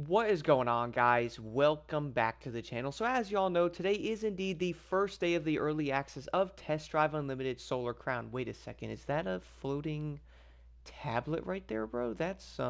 What is going on, guys? Welcome back to the channel. So as y'all know, today is indeed the first day of the early access of Test Drive Unlimited Solar Crown. Wait a second, is that a floating tablet right there, bro? That's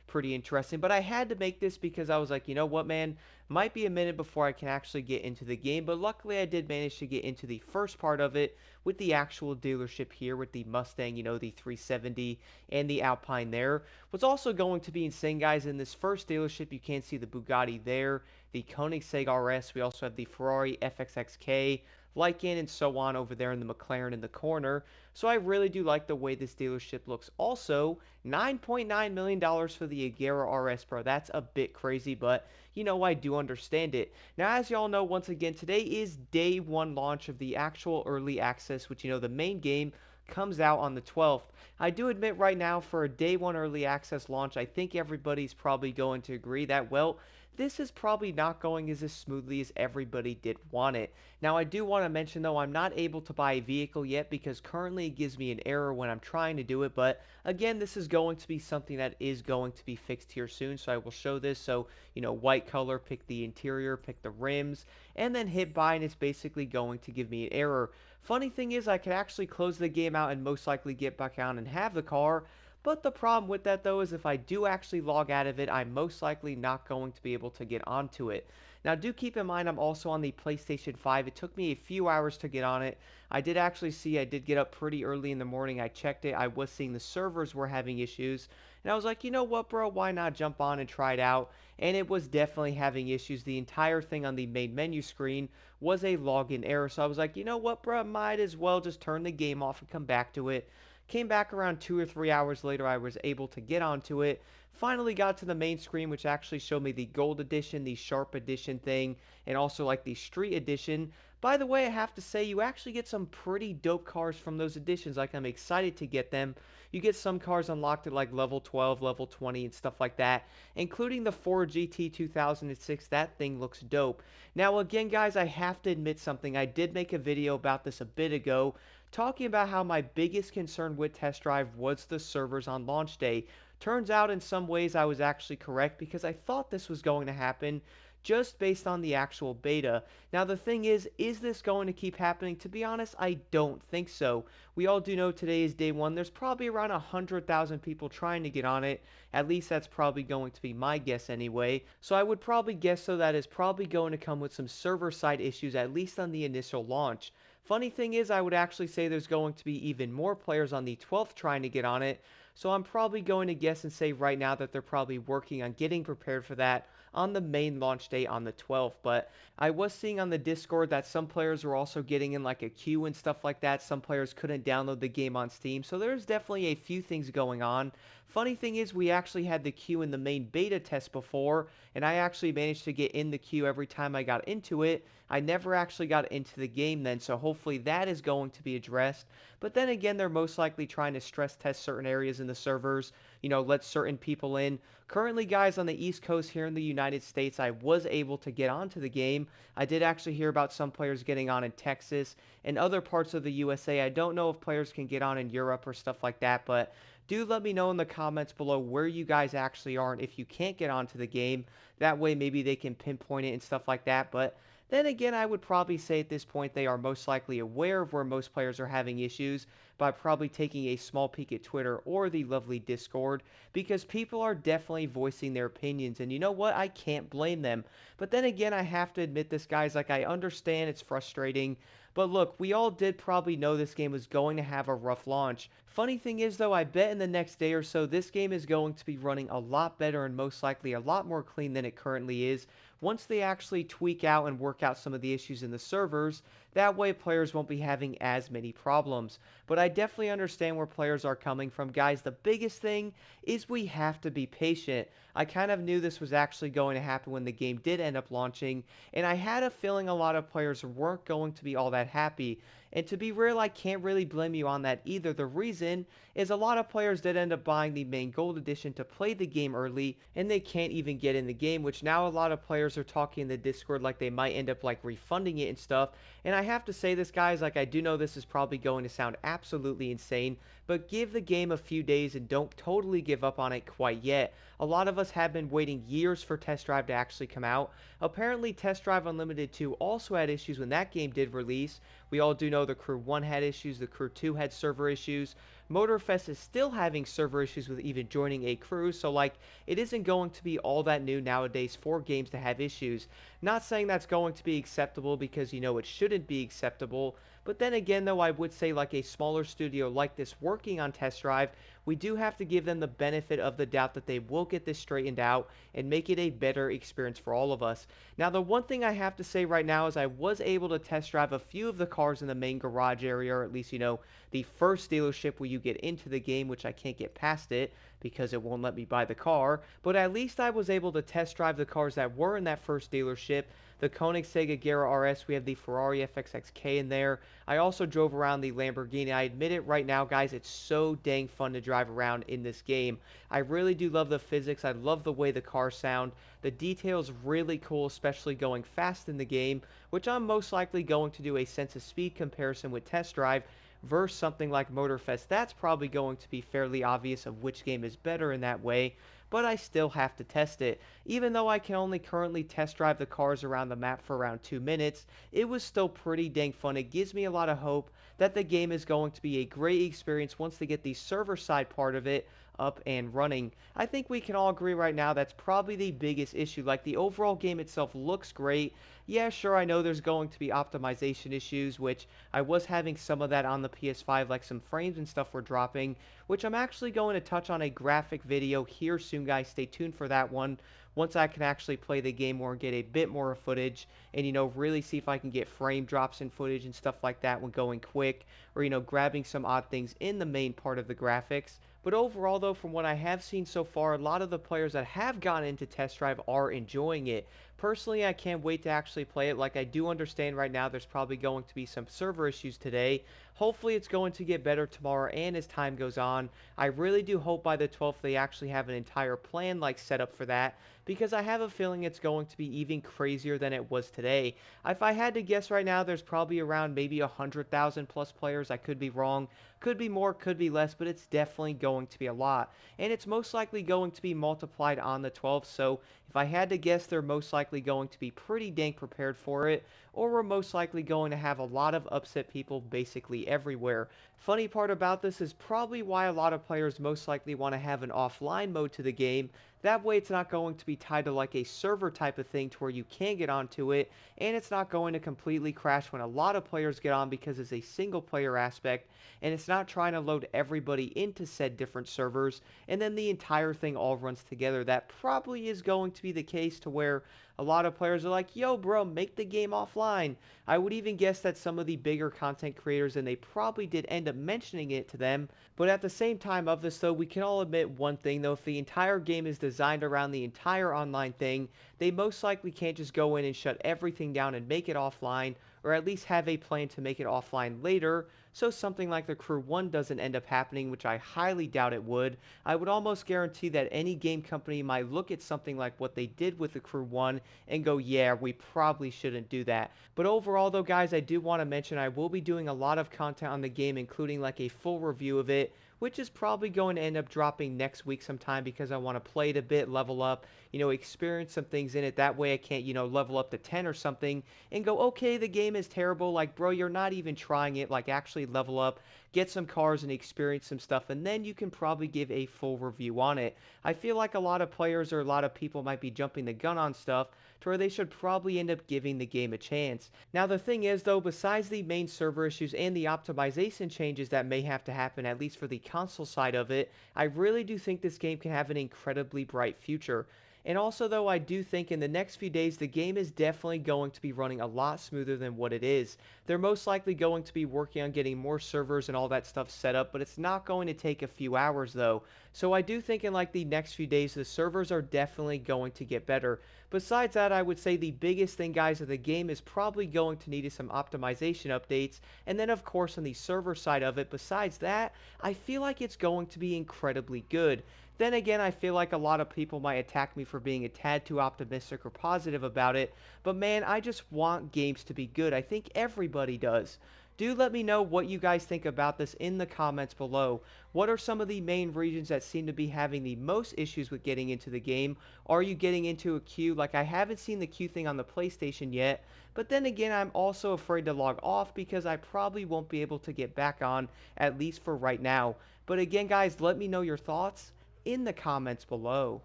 pretty interesting. But I had to make this because I was like, you know what, man? Might be a minute before I can actually get into the game, but luckily I did manage to get into the first part of it with the actual dealership here with the Mustang, the 370 and the Alpine there. What's also going to be insane, guys, in this first dealership, you can see the Bugatti there, the Koenigsegg RS. We also have the Ferrari FXXK, Lycan, and so on over there in the McLaren in the corner. So I really do like the way this dealership looks. Also, $9.9 million for the Agera RS, bro. That's a bit crazy, but I do understand it. Now, as y'all know, once again, today is day one launch of the actual early access, which, the main game comes out on the 12th. I do admit right now for a day one early access launch, I think everybody's probably going to agree that, well, this is probably not going as smoothly as everybody did want it. Now, I do want to mention, though, I'm not able to buy a vehicle yet because currently it gives me an error when I'm trying to do it. But again, this is going to be something that is going to be fixed here soon. So I will show this. So, white color, pick the interior, pick the rims, and then hit buy, and it's basically going to give me an error. Funny thing is, I could actually close the game out and most likely get back on and have the car. But the problem with that, though, is if I do actually log out of it, I'm most likely not going to be able to get onto it. Now, do keep in mind I'm also on the PlayStation 5. It took me a few hours to get on it. I did actually see I did get up pretty early in the morning. I checked it. I was seeing the servers were having issues. And I was like, you know what, bro? Why not jump on and try it out? And it was definitely having issues. The entire thing on the main menu screen was a login error. So I was like, you know what, bro? Might as well just turn the game off and come back to it. Came back around 2 or 3 hours later. I was able to get onto it. Finally got to the main screen, which actually showed me the gold edition, the sharp edition thing, and also like the street edition. By the way, I have to say, you actually get some pretty dope cars from those editions. Like, I'm excited to get them. You get some cars unlocked at like level 12, level 20, and stuff like that, including the Ford GT 2006. That thing looks dope. Now, again, guys, I have to admit something. I did make a video about this a bit ago, talking about how my biggest concern with Test Drive was the servers on launch day. Turns out in some ways I was actually correct because I thought this was going to happen just based on the actual beta. Now the thing is this going to keep happening? To be honest, I don't think so. We all do know today is day one. There's probably around 100,000 people trying to get on it. At least that's probably going to be my guess anyway. So I would probably guess so that is probably going to come with some server side issues at least on the initial launch. Funny thing is, I would actually say there's going to be even more players on the 12th trying to get on it, so I'm probably going to guess and say right now that they're probably working on getting prepared for that on the main launch date on the 12th. But I was seeing on the Discord that some players were also getting in like a queue and stuff like that. Some players couldn't download the game on Steam, so there's definitely a few things going on. Funny thing is, we actually had the queue in the main beta test before, and I actually managed to get in the queue every time I got into it. I never actually got into the game then, so hopefully that is going to be addressed. But then again, they're most likely trying to stress test certain areas in the servers, let certain people in. Currently, guys, on the East Coast here in the United States, I was able to get onto the game. I did actually hear about some players getting on in Texas and other parts of the USA. I don't know if players can get on in Europe or stuff like that, but do let me know in the comments below where you guys actually are and if you can't get onto the game. That way, maybe they can pinpoint it and stuff like that. But then again, I would probably say at this point they are most likely aware of where most players are having issues by probably taking a small peek at Twitter or the lovely Discord, because people are definitely voicing their opinions, and you know what? I can't blame them. But then again, I have to admit this, guys, like, I understand it's frustrating, but look, we all did probably know this game was going to have a rough launch. Funny thing is, though, I bet in the next day or so, this game is going to be running a lot better and most likely a lot more clean than it currently is once they actually tweak out and work out some of the issues in the servers. That way players won't be having as many problems. But I definitely understand where players are coming from, guys. The biggest thing is we have to be patient. I kind of knew this was actually going to happen when the game did end up launching, and I had a feeling a lot of players weren't going to be all that happy. And to be real, I can't really blame you on that either. The reason is a lot of players did end up buying the main gold edition to play the game early, and they can't even get in the game, which now a lot of players are talking in the Discord like they might end up like refunding it and stuff. And I have to say this, guys, like I do know this is probably going to sound absolutely insane, but give the game a few days and don't totally give up on it quite yet. A lot of us have been waiting years for Test Drive to actually come out. Apparently, Test Drive Unlimited 2 also had issues when that game did release. We all do know the Crew 1 had issues, the Crew 2 had server issues. Motorfest is still having server issues with even joining a crew, so like it isn't going to be all that new nowadays for games to have issues. Not saying that's going to be acceptable because you know it shouldn't be acceptable, but then again though I would say like a smaller studio like this working on Test Drive, we do have to give them the benefit of the doubt that they will get this straightened out and make it a better experience for all of us. Now the one thing I have to say right now is I was able to test drive a few of the cars in the main garage area, or at least you know the first dealership where you get into the game, which I can't get past it because it won't let me buy the car, but at least I was able to test drive the cars that were in that first dealership. The Koenigsegg Agera RS, we have the Ferrari FXXK in there. I also drove around the Lamborghini. I admit it right now, guys, it's so dang fun to drive around in this game. I really do love the physics. I love the way the cars sound. The details really cool, especially going fast in the game, which I'm most likely going to do a sense of speed comparison with Test Drive versus something like Motorfest. That's probably going to be fairly obvious of which game is better in that way, but I still have to test it. Even though I can only currently test drive the cars around the map for around 2 minutes, it was still pretty dang fun. It gives me a lot of hope that the game is going to be a great experience once they get the server side part of it up and running. I think we can all agree right now that's probably the biggest issue. Like the overall game itself looks great. Yeah, sure, I know there's going to be optimization issues, which I was having some of that on the PS5, like some frames and stuff were dropping, which I'm actually going to touch on a graphic video here soon, guys. Stay tuned for that one. Once I can actually play the game more and get a bit more footage and, you know, really see if I can get frame drops in footage and stuff like that when going quick or, you know, grabbing some odd things in the main part of the graphics. But overall, though, from what I have seen so far, a lot of the players that have gone into Test Drive are enjoying it. Personally, I can't wait to actually play it. Like, I do understand right now there's probably going to be some server issues today. Hopefully, it's going to get better tomorrow and as time goes on. I really do hope by the 12th they actually have an entire plan, like, set up for that, because I have a feeling it's going to be even crazier than it was today. If I had to guess right now, there's probably around maybe 100,000 plus players. I could be wrong. Could be more, could be less, but it's definitely going to be a lot. And it's most likely going to be multiplied on the 12th, so if I had to guess, they're most likely going to be pretty dang prepared for it, or we're most likely going to have a lot of upset people basically everywhere. Funny part about this is probably why a lot of players most likely want to have an offline mode to the game. That way it's not going to be tied to like a server type of thing to where you can get onto it, and it's not going to completely crash when a lot of players get on because it's a single player aspect, and it's not trying to load everybody into said different servers, and then the entire thing all runs together. That probably is going to be the case to where a lot of players are like, yo bro, make the game offline. I would even guess that some of the bigger content creators, and they probably did end up mentioning it to them, but at the same time of this though, we can all admit one thing though, if the entire game is designed around the entire online thing, they most likely can't just go in and shut everything down and make it offline, or at least have a plan to make it offline later, so something like the Crew 1 doesn't end up happening, which I highly doubt it would. I would almost guarantee that any game company might look at something like what they did with the Crew 1 and go, yeah, we probably shouldn't do that. But overall though, guys, I do want to mention I will be doing a lot of content on the game, including like a full review of it, which is probably going to end up dropping next week sometime because I want to play it a bit, level up, you know, experience some things in it. That way I can't, you know, level up to 10 or something and go, okay, the game is terrible. Like, bro, you're not even trying it. Like, actually level up, get some cars and experience some stuff, and then you can probably give a full review on it. I feel like a lot of players or a lot of people might be jumping the gun on stuff to where they should probably end up giving the game a chance. Now, the thing is, though, besides the main server issues and the optimization changes that may have to happen, at least for the console side of it, I really do think this game can have an incredibly bright future. And also, though, I do think in the next few days, the game is definitely going to be running a lot smoother than what it is. They're most likely going to be working on getting more servers and all that stuff set up, but it's not going to take a few hours, though. So I do think in like the next few days, the servers are definitely going to get better. Besides that, I would say the biggest thing, guys, of the game is probably going to need some optimization updates. And then, of course, on the server side of it, besides that, I feel like it's going to be incredibly good. Then again, I feel like a lot of people might attack me for being a tad too optimistic or positive about it. But man, I just want games to be good. I think everybody does. Do let me know what you guys think about this in the comments below. What are some of the main regions that seem to be having the most issues with getting into the game? Are you getting into a queue? Like, I haven't seen the queue thing on the PlayStation yet, but then again, I'm also afraid to log off because I probably won't be able to get back on, at least for right now. But again, guys, let me know your thoughts in the comments below.